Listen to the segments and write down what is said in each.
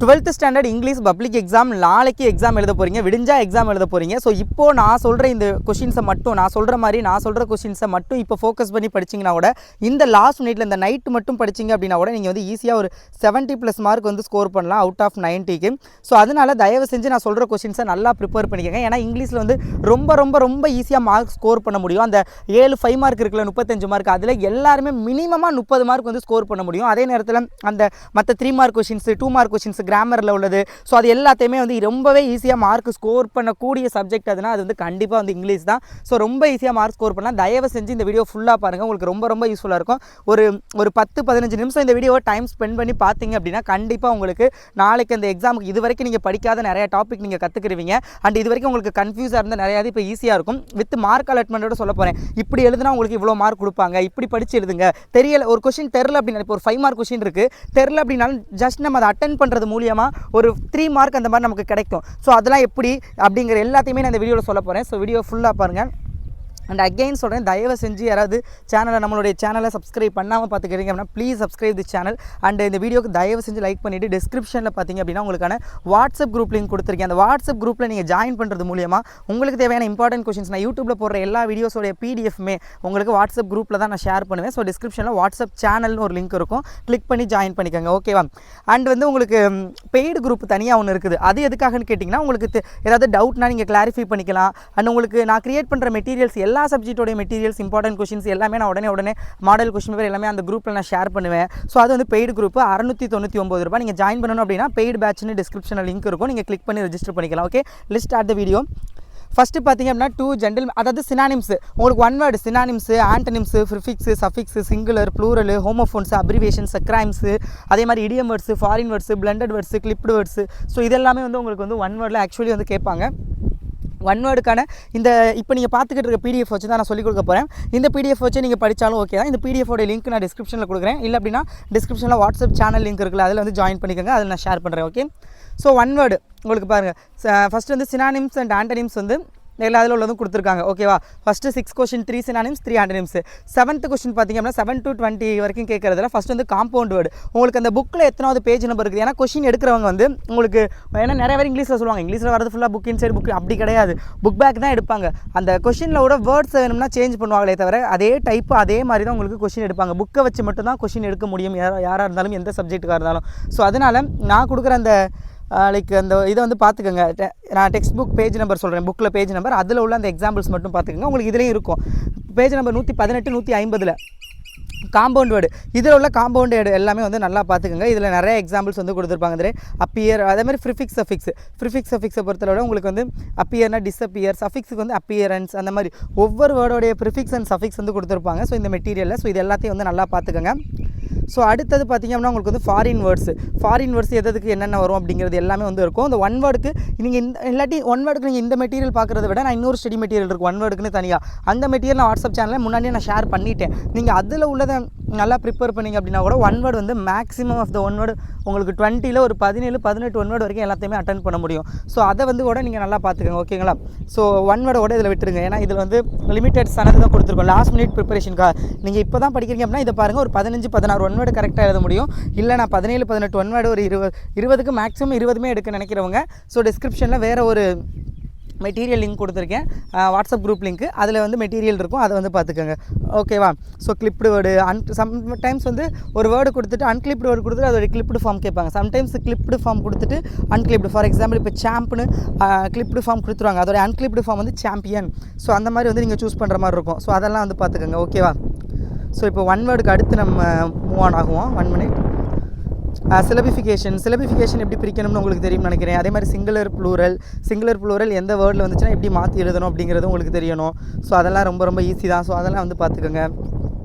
12th standard English public exam நாளைக்கு exam எழுத போகிறீங்க, விடிஞ்சா எக்ஸாம் எழுத போகிறீங்க. ஸோ இப்போது நான் சொல்கிற இந்த கொஷின்ஸை மட்டும் நான் சொல்கிற கொஷின்ஸை மட்டும் இப்போ ஃபோக்கஸ் பண்ணி படிச்சிங்கன்னா கூட இந்த லாஸ்ட் மினிட்ல இந்த நைட்டு மட்டும் படிச்சிங்க அப்படின்னா கூட நீங்கள் வந்து ஈஸியாக ஒரு 70+ மார்க் வந்து ஸ்கோர் பண்ணலாம் அவுட் ஆஃப் 90க்கு. ஸோ அதனால் தயவு செஞ்சு நான் சொல்கிற கொஷின்ஸை நல்லா ப்ரிப்பேர் பண்ணிக்கோங்க. ஏன்னா இங்கிலீஷில் வந்து ரொம்ப ரொம்ப ரொம்ப ஈஸியாக மார்க் ஸ்கோர் பண்ண முடியும். அந்த 7 5 மார்க் இருக்குல்ல, 35 மார்க், அதில் எல்லாருமே மினிமமாக 30 மார்க் வந்து ஸ்கோர் பண்ண முடியும். அதே நேரத்தில் அந்த மற்ற 3 மார்க் கொஷின்ஸ், 2 மார்க் கொஷின்ஸ், கிராமரில் உள்ளது, ஸோ அது எல்லாத்தையுமே வந்து ரொம்பவே ஈஸியாக மார்க் ஸ்கோர் பண்ணக்கூடிய சப்ஜெக்ட் அதுனா அது வந்து கண்டிப்பாக வந்து இங்கிலீஷ் தான். ஸோ ரொம்ப ஈஸியாக மார்க் ஸ்கோர் பண்ணலாம். தயவு செஞ்சு இந்த வீடியோ ஃபுல்லாக பாருங்கள், உங்களுக்கு ரொம்ப ரொம்ப யூஸ்ஃபுல்லாக இருக்கும். ஒரு 10-15 நிமிஷம் இந்த வீடியோவை டைம் ஸ்பெண்ட் பண்ணி பார்த்தீங்க அப்படின்னா கண்டிப்பாக உங்களுக்கு நாளைக்கு அந்த எக்ஸாமுக்கு இது வரைக்கும் நீங்கள் படிக்காத நிறைய டாபிக் நீங்கள் கற்றுக்குருவீங்க. அண்ட் இது வரைக்கும் உங்களுக்கு கன்ஃபியூஸாக இருந்த நிறையா இப்போ ஈஸியாக இருக்கும். வித் மார்க் அலாட்மெண்ட்டோட சொல்ல போகிறேன். இப்படி எழுதுனா உங்களுக்கு இவ்வளோ மார்க் கொடுப்பாங்க, இப்படி படித்து எழுதுங்க. தெரியல, ஒரு கொஷின் தெரில அப்படின்னா, இப்போ ஒரு 5 மார்க் கொஷின் இருக்குது, தெரில அப்படின்னாலும் ஜஸ்ட் நம்ம அதை அட்டென்ட் பண்ணுறது மூலியமாக ஒரு 3 மார்க் அந்த மாதிரி நமக்கு கிடைக்கும். ஸோ அதெல்லாம் எப்படி அப்படிங்கிற எல்லாத்தையுமே நான் இந்த வீடியோவில் சொல்ல போகிறேன். ஸோ வீடியோ ஃபுல்லாக பாருங்கள். அண்ட் அகெயின் சொல்கிறேன், தயவு செஞ்சு யாராவது நம்மளுடைய சேனலை சப்ஸ்கிரைப் பண்ணாமல் பார்த்துக்கிறீங்க அப்படின்னா please subscribe the channel. And இந்த வீடியோக்கு தயவு செஞ்சு லைக் பண்ணிவிட்டு டிஸ்கிரிப்ஷனில் பார்த்தீங்க அப்படின்னா உங்களுக்கான வாட்ஸ்அப் குரூப் லிங்க் கொடுத்துருக்கேன். அந்த வாட்ஸ்அப் குரூப்பில் நீங்கள் ஜாயின் பண்ணுறது மூலியமாக உங்களுக்கு தேவையான இம்பார்ட்டன்ட் கொஷின்ஸ் நான் யூடியூப்பில் போடுற எல்லா வீடியோஸோடைய பிடிஎஃப்மே உங்களுக்கு வாட்ஸ்அப் குரூப்பில் தான் நான் ஷேர் பண்ணுவேன். ஸோ டிஸ்கிரிப்ஷனில் வாட்ஸ்அப் சேனல்னு ஒரு லிங்க் இருக்கும், கிளிக் பண்ணி ஜாயின் பண்ணிக்கோங்க. ஓகேவா? அண்ட் வந்து உங்களுக்கு பெய்டு குரூப் தனியாக ஒன்று இருக்குது. அது எதுக்காகன்னு கேட்டிங்கன்னா, உங்களுக்கு ஏதாவது டவுட்னா நீங்கள் கிளாரிஃபை பண்ணிக்கலாம். அண்ட் உங்களுக்கு நான் கிரியேட் பண்ணுற மெட்டீரியல்ஸ் எல்லா சப்ஜெக்டோடைய மெட்டீரியல்ஸ், இம்பார்ட்டன்ட் கொஷின்ஸ் எல்லாமே நான் உடனே மாடல் கொஷின் பேர் எல்லாமே அந்த குரூப்பில் நான் ஷேர் பண்ணுவேன். ஸோ அது வந்து பெய்டு குரூப், 699 ரூபாய். நீங்கள் ஜாயின் பண்ணணும் அப்படின்னா பெய்டு பேட்ச்னு டிஸ்கிரிப்ஷனில் லிங்க் இருக்கும், நீங்கள் கிளிக் பண்ணி ரெஜிஸ்டர் பண்ணிக்கலாம். ஓகே, லிஸ்ட் ஸ்டார்ட் த வீடியோ. ஃபஸ்ட்டு பார்த்தீங்க அப்படின்னா 2 ஜென்ரல், அதாவது சினானிம்ஸ். உங்களுக்கு 1 word synonyms, antonyms, prefix, suffix, singular, plural, homophones, abbreviations, crimes, அதே மாதிரி idiom words, foreign words, blended words, clipped words. So இதெல்லாமே வந்து உங்களுக்கு வந்து 1 வேர்டில் ஆக்சுவலி வந்து கேட்பாங்க. 1 வேர்டுக்கான இந்த இப்போ நீங்கள் பார்த்துக்கிட்டு இருக்க பிடிஎஃப் வச்சு தான் நான் சொல்லிக் கொடுக்க போகிறேன். இந்த பிடிஎஃப் வச்சு நீங்கள் படித்தாலும் ஓகே தான். இந்த பிடிஎஃபோட லிங்க் நான் டிஸ்கிரிப்ஷனில் கொடுக்குறேன். இல்லை அப்படின்னா டிஸ்கிரிப்ஷனில் வாட்ஸ்அப் சேனல் லிங்க் இருக்குல்ல, அதில் வந்து ஜாயின் பண்ணிக்கோங்க, அதில் நான் ஷேர் பண்ணுறேன். ஓகே, ஸோ 1 வேர்டு உங்களுக்கு பாருங்கள். ஃபஸ்ட்டு வந்து சினானிம்ஸ் அண்ட் ஆண்டனிம்ஸ் வந்து எல்லா அதில் உள்ளதும் கொடுத்துருக்காங்க. ஓகேவா? First 6 question, 3 synonyms, 3 antonyms. 7th question பார்த்திங்க அப்படின்னா 7 to 20 வரைக்கும் கேட்குறதுல ஃபஸ்ட் வந்து காம்பவுண்ட் வேர்டு. உங்களுக்கு அந்த புக்கில் எத்தனாவது பேஜ் நம்பர் இருக்குது? ஏன்னா கொஷின் எடுக்கிறவங்க வந்து உங்களுக்கு, ஏன்னா நிறைய பேர் இங்கிலீஷில் சொல்லுவாங்க, இங்கிலீஷில் வரது ஃபுல்லாக புக் இன்சைட் புக், அப்படி கிடையாது. புக் பேக் தான் எடுப்பாங்க. அந்த கொஷினில் கூட வேர்ட்ஸ் வேணும்னா சேஞ்ச் பண்ணுவாங்களே தவிர அதே டைப்பு அதே மாதிரி தான் உங்களுக்கு கொஷின் எடுப்பாங்க. புக்கை வச்சு மட்டும் தான் கொஷின் எடுக்க முடியும், யாராக இருந்தாலும், எந்த சப்ஜெக்ட்டுக்காக இருந்தாலும். ஸோ அதனால் நான் கொடுக்குற அந்த லைக் அந்த இதை வந்து பார்த்துக்கோங்க. நான் டெக்ஸ்ட் புக் பேஜ் நம்பர் சொல்கிறேன், புக்கில் பேஜ் நம்பர், அதில் உள்ள அந்த எக்ஸாம்பிள்ஸ் மட்டும் பார்த்துக்கோங்க. உங்களுக்கு இதுலேயும் இருக்கும் பேஜ் நம்பர் 118 150 காம்பவுண்ட் வேர்டு. இதில் உள்ள காம்பவுண்ட் வேர்டு எல்லாமே வந்து நல்லா பார்த்துக்கோங்க. இதில் நிறைய எக்ஸாம்பிள்ஸ் வந்து கொடுத்துருப்பாங்க. இதில் அப்பியர், அதேமாதிரி ப்ரிஃபிக்ஸ் சஃபிக்ஸை பொறுத்தளவு உங்களுக்கு வந்து அப்பியர்னா டிஸ்அப்பியர், சஃபிக்ஸுக்கு வந்து அப்பியரன்ஸ், அந்த மாதிரி ஒவ்வொரு வேர்டோடைய ப்ரிஃபிக்ஸ் அண்ட் சஃபிக்ஸ் வந்து கொடுத்துருப்பாங்க. ஸோ இந்த மெட்டீரியலில் ஸோ இது எல்லாத்தையும் வந்து நல்லா பார்த்துக்கோங்க. ஸோ அடுத்தது பார்த்திங்க அப்படின்னா உங்களுக்கு வந்து ஃபாரின் வேர்ட்ஸ் எதுக்கு என்னென்ன வரும் அப்படிங்கிறது எல்லாமே வந்து இருக்கும். இந்த 1 வேர்டுக்கு நீங்கள் இல்லாட்டி 1 வேர்டுக்கு நீங்கள் இந்த மெட்டீரியல் பார்க்குறத விட நான் இன்னொரு ஸ்டடி மெட்டீரியல் இருக்குது 1 வேர்டுக்குன்னு தனியாக. அந்த மெட்டீரியல் நான் வாட்ஸ்அப் சேனலில் முன்னாடியே நான் ஷேர் பண்ணிட்டேன். நீங்கள் அதில் உள்ளதை நல்லா ப்ரிப்பேர் பண்ணிங்க அப்படின்னா கூட 1 வேர்டு வந்து மேக்ஸிமம் ஆஃப் த 1 வேர்டு உங்களுக்கு 20ல் ஒரு 17-18 1 வேர்டு வரைக்கும் எல்லாத்தையுமே அட்டன் பண்ண முடியும். ஸோ அதை வந்து கூட நீங்கள் நல்லா பார்த்துக்கோங்க. ஓகேங்களா? ஸோ 1 வேர்டை கூட இதில் விட்டுருங்க. ஏன்னா இதில் வந்து லிமிடெட் சனது தான் கொடுத்துருக்கோம், லாஸ்ட் மினிட் ப்ரிப்பரேஷனுக்காக. நீங்கள் இப்போ தான் படிக்கிறீங்க அப்படின்னா இதை பாருங்கள், ஒரு 15-16 1 வேர்டு கரெக்டாக எழுத முடியும். இல்லை நான் 17-18 1 வேர்டு ஒரு 20க்கு மேக்ஸிமம் 20மே எடுக்க நினைக்கிறவங்க ஸோ டிஸ்கிரிப்ஷனில் வேறு ஒரு மெட்டீரியல் லிங்க் கொடுத்துருக்கேன், வாட்ஸ்அப் குரூப் லிங்க்கு, அதில் வந்து மெட்டீரியல் இருக்கும், அதை வந்து பார்த்துக்கோங்க. ஓகேவா? ஸோ கிளிப்டு வேர்டு, சம்டைம்ஸ் வந்து ஒரு வேர்டு கொடுத்துட்டு அன்கிளிப்டு வேர்டு கொடுத்துட்டு அதோட கிளிப்டு ஃபார்ம் கேட்பாங்க. சம்டைம்ஸ் கிளிப்டு ஃபார்ம் கொடுத்துட்டு அன்கிளிப்டு, ஃபார் எக்ஸாம்பிள் இப்போ சாம்ப்னு கிளிப்டு ஃபார்ம் கொடுத்துருவாங்க, அதோட அன்கிளிப்டு ஃபார்ம் வந்து சாம்பியன். ஸோ அந்த மாதிரி வந்து நீங்கள் சூஸ் பண்ணுற மாதிரி இருக்கும். ஸோ அதெல்லாம் வந்து பார்த்துக்கோங்க. ஓகேவா? ஸோ இப்போ 1 வேர்டுக்கு அடுத்து நம்ம மூவ் ஆன் ஆகுவோம். 1 மினிட். சிலபிஃபிகேஷன் எப்படி பிரிக்கணும்னு உங்களுக்கு தெரியும்னு நினைக்கிறேன். அதே மாதிரி சிங்குலர் ப்ளூரல் எந்த வேர்டில் வந்துச்சுன்னா எப்படி மாற்றி எழுதணும் அப்படிங்கிறது உங்களுக்கு தெரியணும். ஸோ அதெல்லாம் ரொம்ப ரொம்ப ஈஸி தான். ஸோ அதெல்லாம் வந்து பார்த்துக்கோங்க.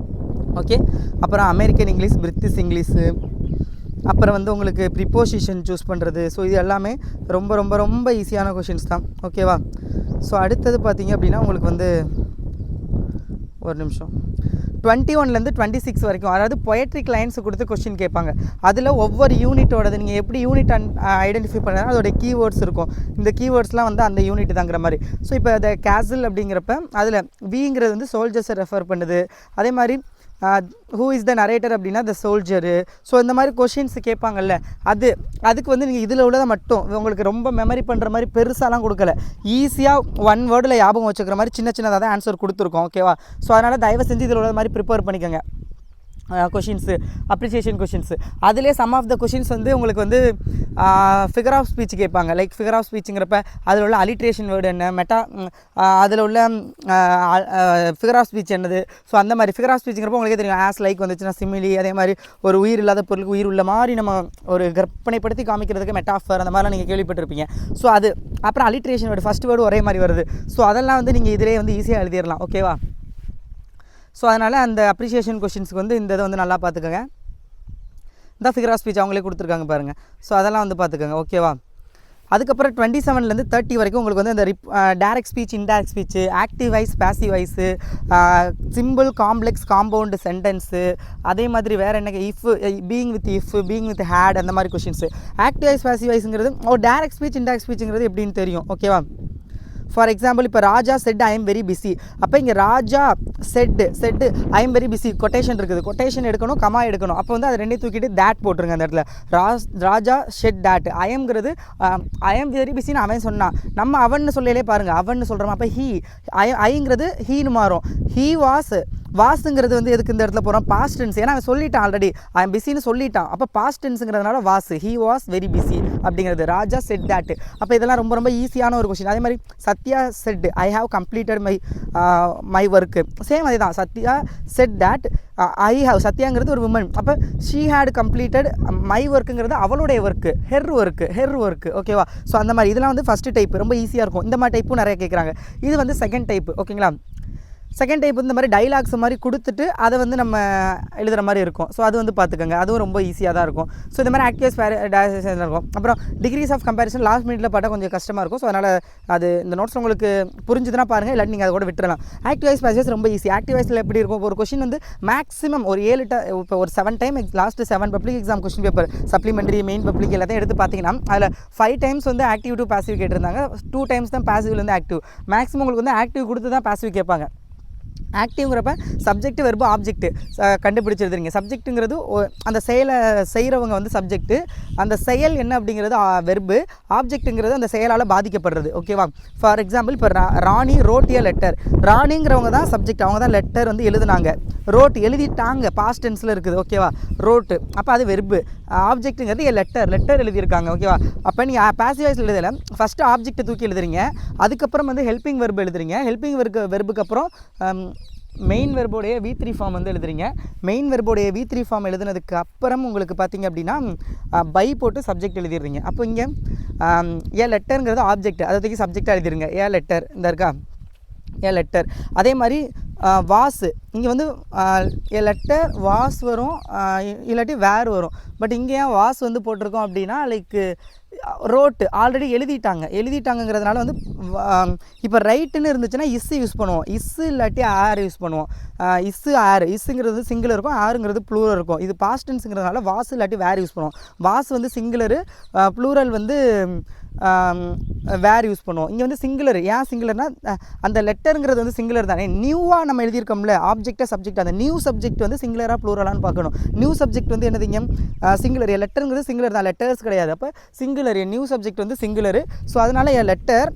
ஓகே, அப்புறம் அமெரிக்கன் இங்கிலீஷ், பிரிட்டிஷ் இங்கிலீஷு, அப்புறம் வந்து உங்களுக்கு ப்ரிப்போசிஷன் சூஸ் பண்ணுறது. ஸோ இது எல்லாமே ரொம்ப ரொம்ப ரொம்ப ஈஸியான கொஷின்ஸ் தான். ஓகேவா? ஸோ அடுத்தது பார்த்திங்க அப்படின்னா உங்களுக்கு வந்து ஒரு நிமிஷம் 21லேருந்து 26 வரைக்கும், அதாவது பொயட்ரிக் லைன்ஸ் கொடுத்து கொஸ்டின் கேட்பாங்க. அதில் ஒவ்வொரு யூனிட்டோடது நீங்கள் எப்படி யூனிட் ஐடென்டிஃபை பண்ணுறதுனா அதோட கீவேர்ட்ஸ் இருக்கும். இந்த கீவேர்ட்ஸ்லாம் வந்து அந்த யூனிட் தாங்கிற மாதிரி. ஸோ இப்போ இந்த கேசல் அப்படிங்கிறப்ப அதில் விங்கிறது வந்து சோல்ஜர்ஸை ரெஃபர் பண்ணுது. அதே மாதிரி ஹூ இஸ் த நரேட்டர் அப்படின்னா த சோல்ஜரு. ஸோ இந்த மாதிரி கொஷின்ஸ் கேட்பாங்கல்ல, அதுக்கு வந்து நீங்கள் இதில் உள்ளதை மட்டும் உங்களுக்கு ரொம்ப மெமரி பண்ணுற மாதிரி பெருசாலாம் கொடுக்கல, ஈஸியாக ஒன் வேர்டில் ஞாபகம் வச்சுக்கிற மாதிரி சின்னதாக தான் ஆன்சர் கொடுத்துருக்கோம். ஓகேவா? ஸோ அதனால் தயவு செஞ்சு இதில் உள்ள மாதிரி ப்ரிப்பேர் பண்ணிக்கோங்க. Questions, appreciation questions. அதிலே சம் ஆஃப் த கொஷின்ஸ் வந்து உங்களுக்கு வந்து ஃபிகர் ஆஃப் ஸ்பீச் கேட்பாங்க. லைக் ஃபிகர் ஆஃப் ஸ்பீச்சுங்கிறப்ப அதில் உள்ள அலிட்ரேஷன் வேர்டு என்ன, அதில் உள்ள ஃபிகர் ஆஃப் ஸ்பீச் என்னது. ஸோ அந்த மாதிரி ஃபிகர் ஆஃப் ஸ்பீச்சுங்கிறப்ப உங்களுக்கே தெரியும், ஆஸ் லைக் வந்துச்சுன்னா சிமிலி, அதே மாதிரி ஒரு உயிர் இல்லாத பொருளுக்கு உயிர் உள்ள மாதிரி நம்ம ஒரு கற்பனைப்படுத்தி காமிக்கிறதுக்கு மெட்டாஃபர், அந்த மாதிரிலாம் நீங்கள் கேள்விப்பட்டிருப்பீங்க. ஸோ அது அப்புறம் அலிட்ரேஷன் வேர்டு, ஃபஸ்ட் வேர்டு ஒரே மாதிரி வருது. ஸோ அதெல்லாம் வந்து நீங்கள் இதிலே வந்து ஈஸியாக எழுதிடலாம். ஓகேவா? ஸோ அதனால் அந்த அப்ரிசியேஷன் கொஷின்ஸுக்கு வந்து இந்த இதை வந்து நல்லா பார்த்துக்கோங்க. இந்த ஃபிகர் ஆஃப் ஸ்பீச் அவங்களே கொடுத்துருக்காங்க பாருங்கள். ஸோ அதெல்லாம் வந்து பார்த்துக்கோங்க. ஓகேவா? அதுக்கப்புறம் 27லேருந்து 30 வரைக்கும் உங்களுக்கு வந்து அந்த direct speech, indirect speech, active voice, passive voice, simple, complex, compound sentence, அதே மாதிரி வேறு என்ன, இஃப், பீயிங் வித் ஹேட், அந்த மாதிரி கொஷின்ஸு. ஆக்டிவ் வாய்ஸ், பாசிவ் வாய்ஸுங்கிறது டைரக்ட் ஸ்பீச், இன்டைரக்ட் ஸ்பீச்சுங்கிறது எப்படின்னு தெரியும். ஓகேவா? ஃபார் எக்ஸாம்பிள் இப்போ Raja said I am very busy. அப்போ இங்கே Raja said I am very busy quotation இருக்குது, கொட்டேஷன் எடுக்கணும், கமா எடுக்கணும். அப்போ வந்து அதை ரெண்டையும் தூக்கிட்டு தேட் போட்டுருங்க அந்த இடத்துல. Raja said that. ஐ எம்ங்கிறது ஐ எம் வெரி பிஸின்னு அவன் சொன்னான், நம்ம அவன்னு சொல்லலே பாருங்கள், அவன்னு சொல்கிறோம். அப்போ ஐங்கிறது ஹீன்னு மாறும். ஹீ வாஸுங்கிறது வந்து எதுக்கு இந்த இடத்துல போகிறோம், பாஸ்ட் டென்ஸ். ஏன்னா அவன் சொல்லிட்டான் ஆல்ரெடி, ஐ எம் பிஸின்னு சொல்லிட்டான். அப்போ பாஸ்ட் டென்ஸுங்கிறதுனால was, he was very busy அப்படிங்கிறது. Raja said that. அப்போ இதெல்லாம் ரொம்ப ரொம்ப ஈஸியான ஒரு கொஸ்டின். அதே மாதிரி Sathya said I have completed my work. Same அதே தான், Sathya said that I have. சத்யாங்கிறது ஒரு உமன். அப்போ ஷீ ஹேட் கம்ப்ளீட்டட் மை ஒர்க்குங்கிறது அவளுடைய ஒர்க்கு, ஹெர் ஒர்க்கு. ஓகேவா? ஸோ அந்த மாதிரி இதெல்லாம் வந்து ஃபஸ்ட்டு டைப், ரொம்ப ஈஸியாக இருக்கும். இந்த மாதிரி டைப்பும் நிறைய கேட்குறாங்க. இது வந்து செகண்ட் டைப்பு. ஓகேங்களா? செகண்ட் டைப் இந்த மாதிரி டைலாக்ஸ் மாதிரி கொடுத்துட்டு அதை வந்து நம்ம எழுதுகிற மாதிரி இருக்கும். ஸோ அது வந்து பார்த்துக்கோங்க, அதுவும் ரொம்ப ஈஸியாக தான் இருக்கும். ஸோ இந்த மாதிரி ஆக்டிவைஸ் டேரக்ஷன் இருக்கும். அப்புறம் டிகிரிஸ் ஆஃப் கம்பேரிசன் லாஸ்ட் மினிட்ல பார்த்தா கொஞ்சம் கஷ்டமாக இருக்கும். ஸோ அதனால் அது இந்த நோட்ஸ் உங்களுக்கு புரிஞ்சுதுன்னா பாருங்கள், இல்லாட்டி நீங்கள் அதை கூட விட்டுறலாம். ஆக்டிவைஸ் பேசஸ் ரொம்ப ஈஸி. ஆக்டிவைஸில் எப்படி இருக்கும், ஒரு கொஷின் வந்து மேக்ஸிமம் ஒரு 7 இப்போ ஒரு 7 time last 7 public exam question paper, supplementary, main public எல்லாத்தையும் எடுத்து பார்த்தீங்கன்னா அதில் 5 டைம்ஸ் வந்து ஆக்டிவ் டு பாசிவ் கேட்டிருந்தாங்க, 2 டைம்ஸ் தான் பாசிவ்லேருந்து ஆக்டிவ். மேக்ஸிமம் உங்களுக்கு வந்து ஆக்டிவ் கொடுத்து தான் பாசிவ் கேட்பாங்க. ஆக்டிவ்ங்கிறப்ப சப்ஜெக்ட், வெர்பு, ஆப்ஜெக்ட் கண்டுபிடிச்சிருந்துருங்க. சப்ஜெக்ட்டுங்கிறது அந்த செயலை செய்கிறவங்க வந்து சப்ஜெக்ட்டு, அந்த செயல் என்ன அப்படிங்கிறது வெர்பு, ஆப்ஜெக்ட்டுங்கிறது அந்த செயலால் பாதிக்கப்படுறது. ஓகேவா? ஃபார் எக்ஸாம்பிள் இப்போ ராணி ரோட் ஏ லெட்டர். ராணிங்கிறவங்க தான் சப்ஜெக்ட், அவங்க தான் லெட்டர் வந்து எழுதுனாங்க. ரோட் எழுதிட்டாங்க, பாஸ்ட் டென்ஸில் இருக்குது. ஓகேவா? ரோட்டு, அப்போ அது வெர்பு. ஆப்ஜெக்ட்டுங்கிறது லெட்டர் எழுதியிருக்காங்க. ஓகேவா? அப்போ நீங்கள் பாசிவ் வாய்ஸில் எழுதலை, ஃபஸ்ட்டு ஆப்ஜெக்ட்டை தூக்கி எழுதுறீங்க, அதுக்கப்புறம் வந்து ஹெல்பிங் வெர்பு எழுதுறீங்க. ஹெல்பிங் வெர்புக்கு அப்புறம் மெயின் வெர்போடைய V3 ஃபார்ம் வந்து எழுதுறீங்க. மெயின் வெர்போடைய V3 ஃபார்ம் எழுதுனதுக்கு அப்புறம் உங்களுக்கு பார்த்திங்க அப்படின்னா பை போட்டு சப்ஜெக்ட் எழுதிடுறீங்க. அப்போ இங்கே ஏ லெட்டருங்கிறது ஆப்ஜெக்ட், அதை தூக்கி சப்ஜெக்டாக எழுதிருங்க. ஏ லெட்டர் இந்த இருக்கா, ஏ லெட்டர். அதே மாதிரி வாஸ், இங்கே வந்து ஏ லெட்டர் வாஸ் வரும், இல்லாட்டி வேர் வரும். பட் இங்கே ஏன் வாஸ் வந்து போட்டிருக்கோம் அப்படின்னா லைக் ரோட்டு ஆல்ரெடி எழுதிட்டாங்கிறதுனால வந்து இப்போ ரைட்டுன்னு இருந்துச்சுன்னா இஸ்ஸு யூஸ் பண்ணுவோம், இஸ்ஸு இல்லாட்டி ஆர் யூஸ் பண்ணுவோம். இஸ்ஸுங்கிறது சிங்குலர் இருக்கும், ஆருங்கிறது ப்ளூரல் இருக்கும். இது பாஸ்ட் டென்ஸுங்கிறதுனால வாஸ் இல்லாட்டி வேர் யூஸ் பண்ணுவோம். வாஸ் வந்து சிங்குலரு, ப்ளூரல் வந்து வேர் யூஸ் பண்ணுவோம். இங்கே வந்து சிங்குலர். ஏன் சிங்குலர்னா அந்த லெட்டருங்கிறது வந்து சிங்குலர் தானே. நியூவாக நம்ம எழுதியிருக்கோம்ல ஆப்ஜெக்டாக சப்ஜெக்ட், அந்த நியூ சப்ஜெக்ட் வந்து சிங்குலராக ப்ளூரலான்னு பார்க்கணும். நியூ சப்ஜெக்ட் வந்து என்னதுங்க, சிங்குலர். லெட்டருங்கிறது சிங்குலர் தான், லெட்டர்ஸ் கிடையாது. அப்போ சிங்குலர், நியூ சப்ஜெக்ட் வந்து சிங்குலரு. ஸோ அதனால் என் லெட்டர்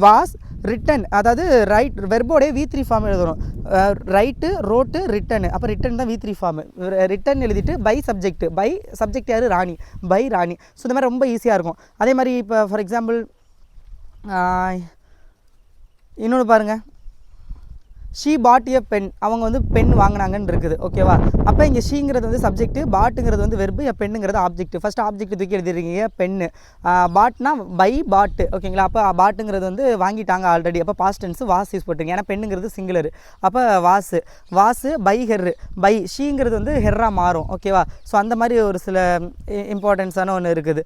வாஸ் ரிட்டன், அதாவது ரைட் வெர்போடைய V3 ஃபார்ம் எழுதுகிறோம். Write, wrote, written. அப்போ ரிட்டன் தான் V3 ஃபார்ம். ரிட்டன் எழுதிட்டு பை சப்ஜெக்ட் யார், ராணி, பை ராணி. ஸோ இந்த மாதிரி ரொம்ப ஈஸியாக இருக்கும். அதே மாதிரி இப்போ ஃபார் எக்ஸாம்பிள் இன்னொன்று பாருங்கள், ஷீ பாட் எ பென், அவங்க வந்து பென் வாங்கினாங்கன்னு இருக்குது. ஓகேவா? அப்போ இங்கே ஷீங்கிறது வந்து சப்ஜெக்ட்டு, பாட்டுங்கிறது வந்து வெர்பு, பெண்ணுங்கிறது ஆப்ஜெக்ட். ஃபஸ்ட்டு ஆப்ஜெக்ட் தூக்கி எழுதிருக்கீங்க பெண்ணு, பாட்னா பை பாட்டு. ஓகேங்களா? அப்போ பாட்டுங்கிறது வந்து வாங்கிட்டாங்க ஆல்ரெடி, அப்போ பாஸ்ட் டென்ஸ் வாஸ் யூஸ் பண்ணுறீங்க. ஏன்னா பெண்ணுங்கிறது சிங்குலர், அப்போ வாஸு பை ஹெர்ரு, பை ஷீங்கிறது வந்து ஹெர்ராக மாறும். ஓகேவா? ஸோ அந்த மாதிரி ஒரு சில இம்பார்ட்டன்ஸான ஒன்று இருக்குது.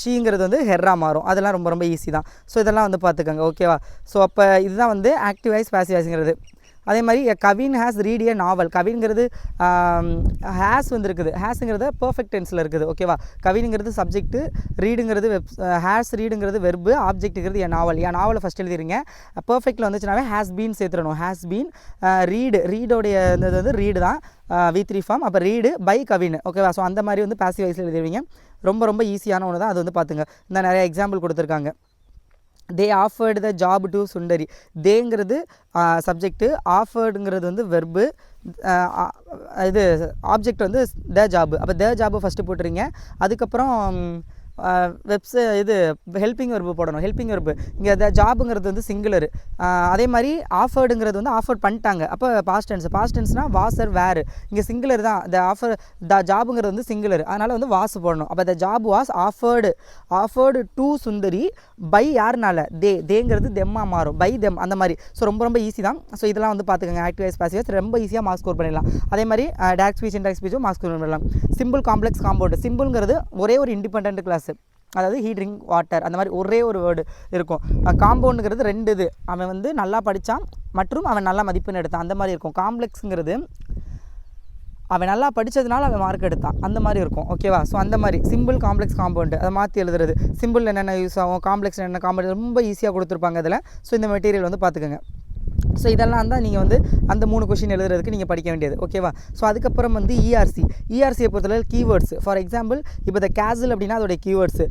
ஷீங்கிறது வந்து ஹெர்ராக மாறும். அதெல்லாம் ரொம்ப ஈஸி தான். ஸோ இதெல்லாம் வந்து பார்த்துக்கோங்க. ஓகேவா? ஸோ அப்போ இதுதான் வந்து ஆக்டிவ் வாய்ஸ், பாசிவ் வாய்ஸ்ங்கிறது. அதே மாதிரி Kavin has read a novel. கவின்ங்கிறது ஹேஸ் வந்து இருக்குது, ஹேஸுங்கிறது பர்ஃபெக்ட் டென்ஸில் இருக்குது. ஓகேவா, கவினுங்கிறது சப்ஜெக்ட்டு, ரீடுங்கிறது ஹேஸ் ரீடுங்கிறது வெர்பு, ஆப்ஜெக்ட்டுங்கிறது என் நாவல். என் நாவலை ஃபஸ்ட் எழுதிருங்க. பர்ஃபெக்டில் வந்துச்சுனாவே ஹேஸ் பீன் சேர்த்துடணும். ஹேஸ் பீன் ரீடோடைய இது வந்து ரீடு தான் V3 ஃபார்ம். அப்போ ரீடு பை கவின். ஓகேவா, ஸோ அந்த மாதிரி வந்து பாசிவ் வாய்ஸில் எழுதிடுவீங்க. ரொம்ப ரொம்ப ஈஸியான ஒன்று தான். அது வந்து பார்த்துங்க, இந்த நிறைய எக்ஸாம்பிள் கொடுத்துருக்காங்க. They offered the job to Sundari. தேங்கிறது சப்ஜெக்ட்டு, ஆஃபர்டுங்கிறது வந்து வெர்பு, இது ஆப்ஜெக்ட் வந்து த ஜாபு. அப்போ த ஜாபு ஃபஸ்ட்டு போட்டுறீங்க. அதுக்கப்புறம் இது ஹெல்பிங் வெர்பு போடணும். ஹெல்பிங் வெர்பு இங்கே த ஜாபுங்கிறது வந்து சிங்குலரு. அதே மாதிரி ஆஃபர்டுங்கிறது வந்து ஆஃபர் பண்ணிட்டாங்க. அப்போ பாஸ்ட் டென்ஸ்னால் வாசர் வேறு. இங்கே சிங்குலர் தான். த ஜாபுங்கிறது வந்து சிங்குலர், அதனால் வந்து வாஸ் போடணும். அப்போ the job was offered to Sundari by யாருனால, தேங்கிறது தெம்மாக மாறும், பை தெம், அந்த மாதிரி. ஸோ ரொம்ப ரொம்ப ஈஸி தான். ஸோ இதெல்லாம் வந்து பார்த்துக்கோங்க. ஆக்டிவ் வாய்ஸ் பாசிவ் வாய்ஸ் ரொம்ப ஈஸியாக மார்க் ஸ்கோர் பண்ணிடலாம். அதே மாதிரி டைரக்ட் ஸ்பீச் இன்டைரக்ட் ஸ்பீச்சும் மார்க் ஸ்கோர் பண்ணிடலாம். Simple complex compound. சிம்பிள்ங்கிறது ஒரே ஒரு இண்டிபெண்டன்ட் கிளாஸ், அதாவது ஹீ ட்ரிங்க் வாட்டர், அந்த மாதிரி ஒரே ஒரு வேர்டு இருக்கும். காம்பவுண்டுங்கிறது 2 இது, அவன் வந்து நல்லா படித்தான் மற்றும் அவன் நல்லா மதிப்பெண் எடுத்தான், அந்த மாதிரி இருக்கும். காம்ப்ளெக்ஸுங்கிறது அவன் நல்லா படித்ததுனால அவன் மார்க் எடுத்தான், அந்த மாதிரி இருக்கும். ஓகேவா, ஸோ அந்த மாதிரி சிம்பிள் காம்ப்ளெக்ஸ் காம்பவுண்டு அதை மாற்றி எழுதுறது. சிம்பிள் என்னென்ன யூஸ் ஆகும், காம்ப்ளெக்ஸ் என்னென்ன காம்பவுண்ட் ரொம்ப ஈஸியாக கொடுத்துருப்பாங்க இதில். ஸோ இந்த மெட்டீரியல் வந்து பார்த்துக்கோங்க. ஸோ இதெல்லாம் தான் நீங்கள் வந்து அந்த 3 கொஷின் எழுதுறதுக்கு நீங்கள் படிக்க வேண்டியது. ஓகேவா, ஸோ அதுக்கப்புறம் வந்து இஆர்சியை பொறுத்தளவு கீவேர்ட்ஸ். ஃபார் எக்ஸாம்பிள் இப்போ இந்த கேசல் அப்படின்னா அதோடைய கீவேர்ட்ஸு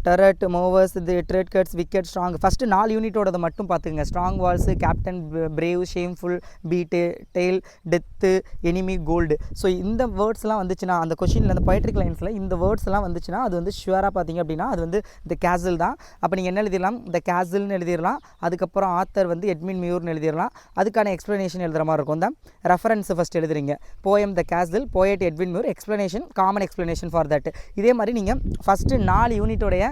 டெரட், மூவர்ஸ், இது dread cuts, wicked, strong. First 4 யூனிட்டோடதை மட்டும் பார்த்துக்குங்க. Strong walls, captain, brave, shameful, beat, tail, death, enemy, gold. So இந்த வேர்ட்ஸ்லாம் வந்துச்சுன்னா அந்த கொஷினில் அந்த பொயட்ரிக் லைன்ஸில் இந்த வேர்ட்ஸ்லாம் வந்துச்சுன்னா அது வந்து ஷுவராக பார்த்தீங்க அப்படின்னா அது வந்து இந்த கேசல் தான். அப்போ நீங்கள் என்ன எழுதிடலாம், இந்த கேசல்னு எழுதிடலாம். அதுக்கப்புறம் ஆத்தர் வந்து எட்மின் மியூர்னு எழுதிடலாம். அதுக்கான எக்ஸ்ப்ளனேஷன் எழுதுகிற மாதிரி இருக்கும். தான் ரெஃபரன்ஸ் ஃபஸ்ட் எழுதுறீங்க. Poem the castle, poet Edwin Muir, explanation, common explanation for that. இதே மாதிரி நீங்கள் ஃபஸ்ட்டு 4 யூனிட்டோடைய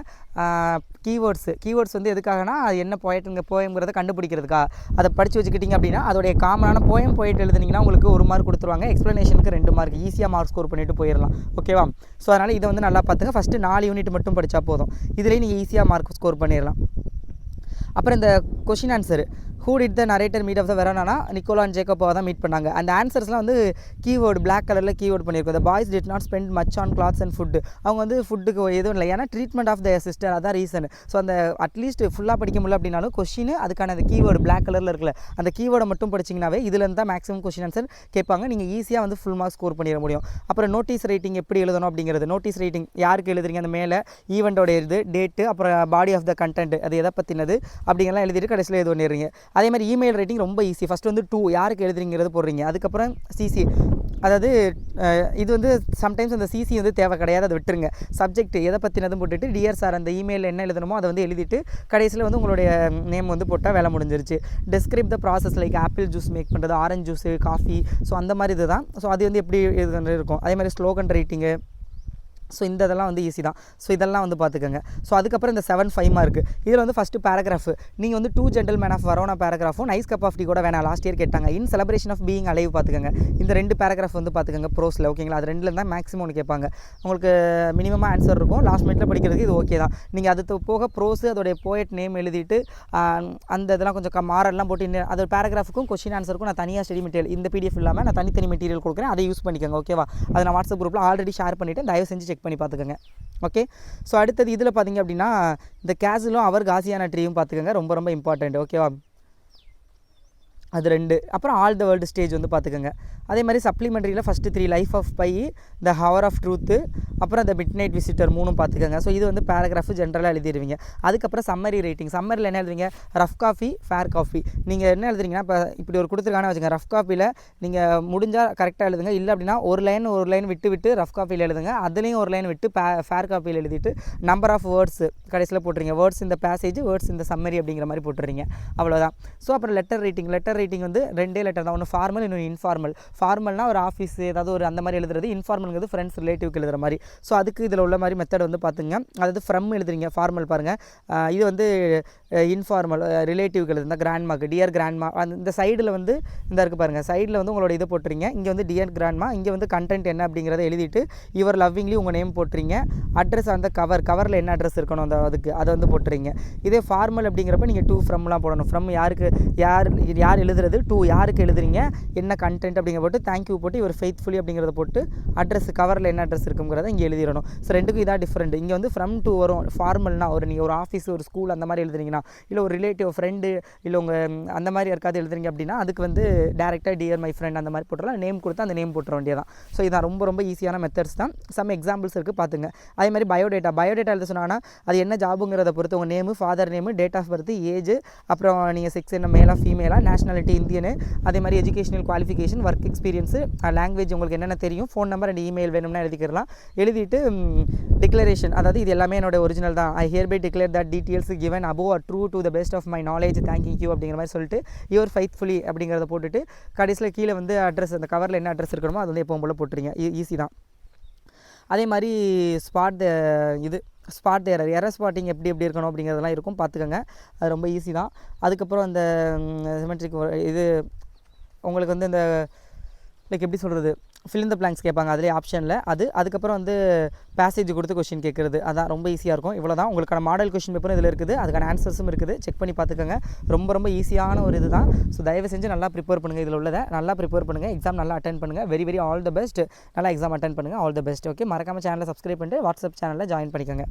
கீவேர்ட்ஸ் வந்து எதுக்காகனா அது என்ன போயம்ங்கிறத கண்டுபிடிக்கிறதுக்கா. அதை படித்து வச்சுக்கிட்டிங்க அப்படின்னா அதோடைய காமனான போயட் எழுதுனீங்கன்னா உங்களுக்கு 1 மார்க் கொடுத்துருவாங்க. எக்ஸ்ப்ளனேஷனுக்கு 2 மார்க், ஈஸியாக மார்க் ஸ்கோர் பண்ணிட்டு போயிடலாம். ஓகேவா, ஸோ அதனால் இதை வந்து நல்லா பார்த்துங்க. ஃபஸ்ட்டு 4 யூனிட் மட்டும் படித்தா போதும், இதிலே நீங்கள் ஈஸியாக மார்க் ஸ்கோர் பண்ணிடலாம். அப்புறம் இந்த question answer, who did the narrator meet of the Verona, Nicola and Jacopo தான் மீட் பண்ணாங்க. அந்த ஆன்சர்ஸ்லாம் வந்து கீவேர்டு பிளாக் கலரில் கீவேர்டு பண்ணியிருக்கோம். த boys did not spend much on clothes and food. அவங்க வந்து ஃபுட்டுக்கு எதுவும் இல்லை, ஏன்னா ட்ரீட்மெண்ட் ஆஃப் த சிஸ்டர், அதான் ரீசன். ஸோ அந்த அட்லீஸ்ட் ஃபுல்லாக படிக்க முடியல அப்படின்னாலும் கொஷின் அதுக்கான அந்த கீவேர்டு பிளாக் கலரில் இருக்குல்ல, அந்த கீவேர்டை மட்டும் படிச்சிங்கனாவே இதுலேருந்து தான் மேக்ஸிமம் கொஷின் ஆன்சர் கேட்பாங்க. நீங்கள் ஈஸியாக வந்து ஃபுல் மார்க் ஸ்கோர் பண்ணிட முடியும். அப்புறம் நோட்டீஸ் ரைட்டிங் எப்படி எழுதணும் அப்படிங்கிறது. நோட்டீஸ் ரைட்டிங் யாருக்கு எழுதுறீங்க, அந்த மேலே ஈவெண்ட்டோட இது, டேட்டு, அப்புறம் பாடி ஆஃப் த கண்டென்ட், அது எதை பற்றினது அப்படிங்கலாம் எழுதிட்டு கடைசியில் இது பண்ணிடுறீங்க. அதே மாதிரி இமெயில் ரைட்டிங் ரொம்ப ஈஸி. ஃபஸ்ட்டு வந்து டூ யாருக்கு எழுதுறீங்கிறது போடுறீங்க. அதுக்கப்புறம் சிசி, அதாவது இது வந்து சம்டைம்ஸ் அந்த சிசி வந்து தேவை கிடையாது, அதை விட்டுருங்க. சப்ஜெக்ட் எதை பற்றினதும் போட்டுட்டு டியர் சார் அந்த இமெயிலில் என்ன எழுதணுமோ அதை வந்து எழுதிட்டு கடைசியில் வந்து உங்களுடைய நேம் வந்து போட்டால் வேலை முடிஞ்சிருச்சு. Describe the process, like apple juice make பண்ணுறது, ஆரஞ்சு ஜூஸு, காஃபி, ஸோ அந்த மாதிரி இது தான். ஸோ அது வந்து எப்படி இது இருக்கும். அதே மாதிரி ஸ்லோகன் ரைட்டிங்கு. ஸோ இந்த இதெல்லாம் வந்து ஈஸி தான். ஸோ இதெல்லாம் வந்து பார்த்துக்கோங்க. ஸோ அதுக்கப்புறம் இந்த 7-5 மார்க்கு இதில் வந்து ஃபஸ்ட்டு பேராகிராஃப் நீங்கள் வந்து 2 ஜென்டில்மேன் ஆஃப் வரோனா பேராகிராஃபும் நைஸ் கப் ஆஃப் டீ கூட வேணாம், லாஸ்ட் இயர் கேட்டாங்க. In celebration of being alive பார்த்துக்கோங்க. இந்த 2 பேராகிராஃப் வந்து பார்த்துக்கோங்க ப்ரோஸில். ஓகேங்களா, அது 2ல் தான் மேக்ஸிமம் ஒன்று கேட்பாங்க. உங்களுக்கு மினிமமாக ஆன்சர் இருக்கும். லாஸ்ட் மினிட்ல படிக்கிறதுக்கு இது ஓகே தான். நீங்கள் அது போக ப்ரோஸு அதோடைய போயட் நேம் எழுதிட்டு அந்த இதெல்லாம் கொஞ்சம் மாறலாம் போட்டு அது பேராகிராஃபுக்கும் கொஸ்டின் ஆன்சருக்கும் நான் தனியாக ஸ்டடி மெட்டீரியல் இந்த PDF இல்லாமல் நான் தனித்தனி மெட்டீரியல் கொடுக்குறேன், அதை யூஸ் பண்ணிக்கோங்க. ஓகேவா, அதை நான் வாட்ஸ்அப் குரூப்பில் ஆல்ரெடி ஷேர் பண்ணிவிட்டு தயவு செஞ்சு செக் பண்ணி பார்த்துக்கோங்க. ஓகே, ஸோ அடுத்தது இதில் பார்த்தீங்க அப்படின்னா இந்த கேசலும் அவர் காசியான ட்ரீயும் பார்த்துக்கோங்க, ரொம்ப ரொம்ப இம்பார்ட்டண்ட். ஓகேவா, அது 2. அப்புறம் ஆல் த வேர்ல்டு ஸ்டேஜ் வந்து பார்த்துக்கோங்க. அதே மாதிரி சப்ளிமெண்ட்ரியில் first 3 life of Pi, the hour of truth, அப்புறம் த மிட் நைட் விசிட்டர் 3 பார்த்துக்கோங்க. ஸோ இது வந்து பேராகிராஃப் ஜென்ரலாக எழுதிடுவீங்க. அதுக்கப்புறம் சம்மரி ரைட்டிங். சம்மரியில் என்ன எழுதுறீங்க, ரஃப் காஃபி, ஃபேர் காஃபி. நீங்கள் என்ன எழுதுறீங்கன்னா இப்போ இப்படி ஒரு கொடுத்துருக்கானே வச்சுங்க, ரஃப் காஃபியில் நீங்கள் முடிஞ்சால் கரெக்டாக எழுதுங்க, இல்லை அப்படின்னா ஒரு லைன் விட்டு ரஃப் காஃபியில் எழுதுங்க, அதுலேயும் ஒரு லைன் விட்டு ஃபேர் காஃபியில் எழுதிட்டு நம்பர் ஆஃப் வேர்ட்ஸ் கடைசியில் போட்டுறீங்க. வேர்ட்ஸ் இந்த பேசேஜ், வேர்ட்ஸ் இந்த சம்மரி அப்படிங்கிற மாதிரி போட்டுறீங்க. அவ்வளோதான். ஸோ அப்புறம் லெட்டர் ரைட்டிங் வந்து 2 லெட்டர் தான், ஒன்று ஃபார்மல், இன்னொன்று இன்ஃபார்மல். ஃபார்மல்னால் ஒரு ஆஃபீஸ் ஏதாவது ஒரு அந்த மாதிரி எழுதுறது, இன்ஃபார்மல்ங்கிறது ஃப்ரெண்ட்ஸ் ரிலேட்டிவ்க்கு எழுதுகிற மாதிரி. ஸோ அதுக்கு இதில் உள்ள மாதிரி மெத்தட் வந்து பார்த்துங்க. அதாவது ஃப்ரம் எழுதுறீங்க, ஃபார்மல் பாருங்கள். இது வந்து இன்ஃபார்மல் ரிலேட்டிவ்க்கு எழுதுனா கிராண்ட்மாக்கு, டியர் கிராண்ட்மா. இந்த சைடில் வந்து இந்த இருக்குது பாருங்கள், சைடில் வந்து உங்களோட இதை போட்டுறீங்க. இங்கே வந்து டியர் கிராண்ட்மா, இங்கே வந்து கண்டென்ட் என்ன அப்படிங்கிறத எழுதிட்டு யுவர் லவ்விங்லி உங்கள் நேம் போட்டுறீங்க. அட்ரஸ் அந்த கவரில் என்ன அட்ரஸ் இருக்கணும் அந்த அதுக்கு அதை வந்து போட்டுறீங்க. இதே ஃபார்மல் அப்படிங்கிறப்ப நீங்கள் டூ ஃப்ரம்லாம் போடணும். ஃப்ரம் யாருக்கு யார் எழுதுறது, டூ யாருக்கு எழுதுறீங்க, என்ன கண்டென்ட் அப்படிங்கிற போட்டு தேங்க்யூ போட்டு இவர் ஃபெய்த்ஃபுல்லி அப்படிங்கிறத போட்டு அட்ரஸ் கவரில் என்ன அட்ரஸ் இருக்குங்கிறத இங்கே எழுதிடணும். ஸோ ரெண்டுக்கும் இதான் டிஃப்ரெண்ட். இங்கே வந்து ஃப்ரம் டூ வரும். ஃபார்மல்னா நீங்கள் ஒரு ஆஃபீஸ், ஒரு ஸ்கூல் அந்த மாதிரி எழுதுறீங்கன்னா, இல்லை ஒரு ரிலேட்டிவ் ஃப்ரெண்டு, இல்லை உங்கள் அந்த மாதிரி யாருக்காவது எழுதுறீங்க அப்படின்னா அதுக்கு வந்து டேரெக்டாக டியர் மை ஃப்ரெண்ட் அந்த மாதிரி போட்டுடலாம். நேம் கொடுத்தா அந்த நேம் போட்டுற வேண்டியதான். ஸோ இதான் ரொம்ப ரொம்ப ஈஸியான மெத்தட்ஸ் தான். சம் எக்ஸாம்பிள்ஸ் இருக்குது பார்த்துங்க. அதே மாதிரி பயோடேட்டா எழுத சொன்னாங்கன்னா அது என்ன ஜாபுங்கிறத பொறுத்து உங்கள் name, father name, date of birth, age, அப்புறம் நீங்கள் செக்ஸ் என்ன, மேலா ஃபீமேலா, நேஷனாலிட்டி இந்தியனு, அதே மாதிரி educational qualification, work experience, language உங்களுக்கு என்னென்ன தெரியும், ஃபோன் நம்பர் அண்ட் இமெயில் வேணும்னா எழுதிக்கிறலாம். எழுதிட்டு டிக்ளரேஷன், அதாவது இது எல்லாமே என்னோட ஒரிஜினல் தான். I hereby declare that details given above are true to the best of my knowledge, thank you you அப்படிங்கிற மாதிரி சொல்லிட்டு யுவர் ஃபெய்த்ஃபுல்லி அப்படிங்கிறத போட்டுட்டு கடைசியில் கீழே வந்து அட்ரஸ், அந்த கவரில் என்ன அட்ரஸ் இருக்கணுமோ அது வந்து எப்பவும் போல் போட்டுருங்க. ஈஸி தான். அதே மாதிரி ஸ்பாட் எரர் ஸ்பாட்டிங் எப்படி இருக்கணும் அப்படிங்கிறதெல்லாம் இருக்கும், பார்த்துக்கோங்க. அது ரொம்ப ஈஸி தான். அதுக்கப்புறம் அந்த சிமெட்ரிக் இது உங்களுக்கு வந்து இந்த லைக் எப்படி சொல்கிறது, ஃபில் இன் த பிளாங்க்ஸ் கேட்பாங்க அதிலே ஆப்ஷனில், அதுக்கப்புறம் வந்து பேசேஜ் கொடுத்து கொஷின் கேட்குறது, அதான் ரொம்ப ஈஸியாக இருக்கும். இவ்வளோ தான். உங்களுக்கான மாடல் கொஷின் பேப்பரும் இதில் இருக்குது, அதுக்கான ஆன்சர்ஸும் இருக்குது. செக் பண்ணி பார்த்துக்கோங்க. ரொம்ப ரொம்ப ஈஸியான ஒரு இது தான். ஸோ தயவு செஞ்சு நல்லா ப்ரிப்பேர் பண்ணுங்கள். இதில் உள்ளதை நல்லா ப்ரிப்பேர் பண்ணுங்கள். எக்ஸாம் நல்லா அட்டன் பண்ணுங்கள். Very very all the best. நல்லா எக்ஸாம் அட்டன் பண்ணுங்கள். All the best. ஓகே, மறக்காமல் சேனலை சப்ஸ்கிரைப் பண்ணிட்டு வாட்ஸ்அப் சேனலில் ஜாயின் பண்ணிக்கோங்க.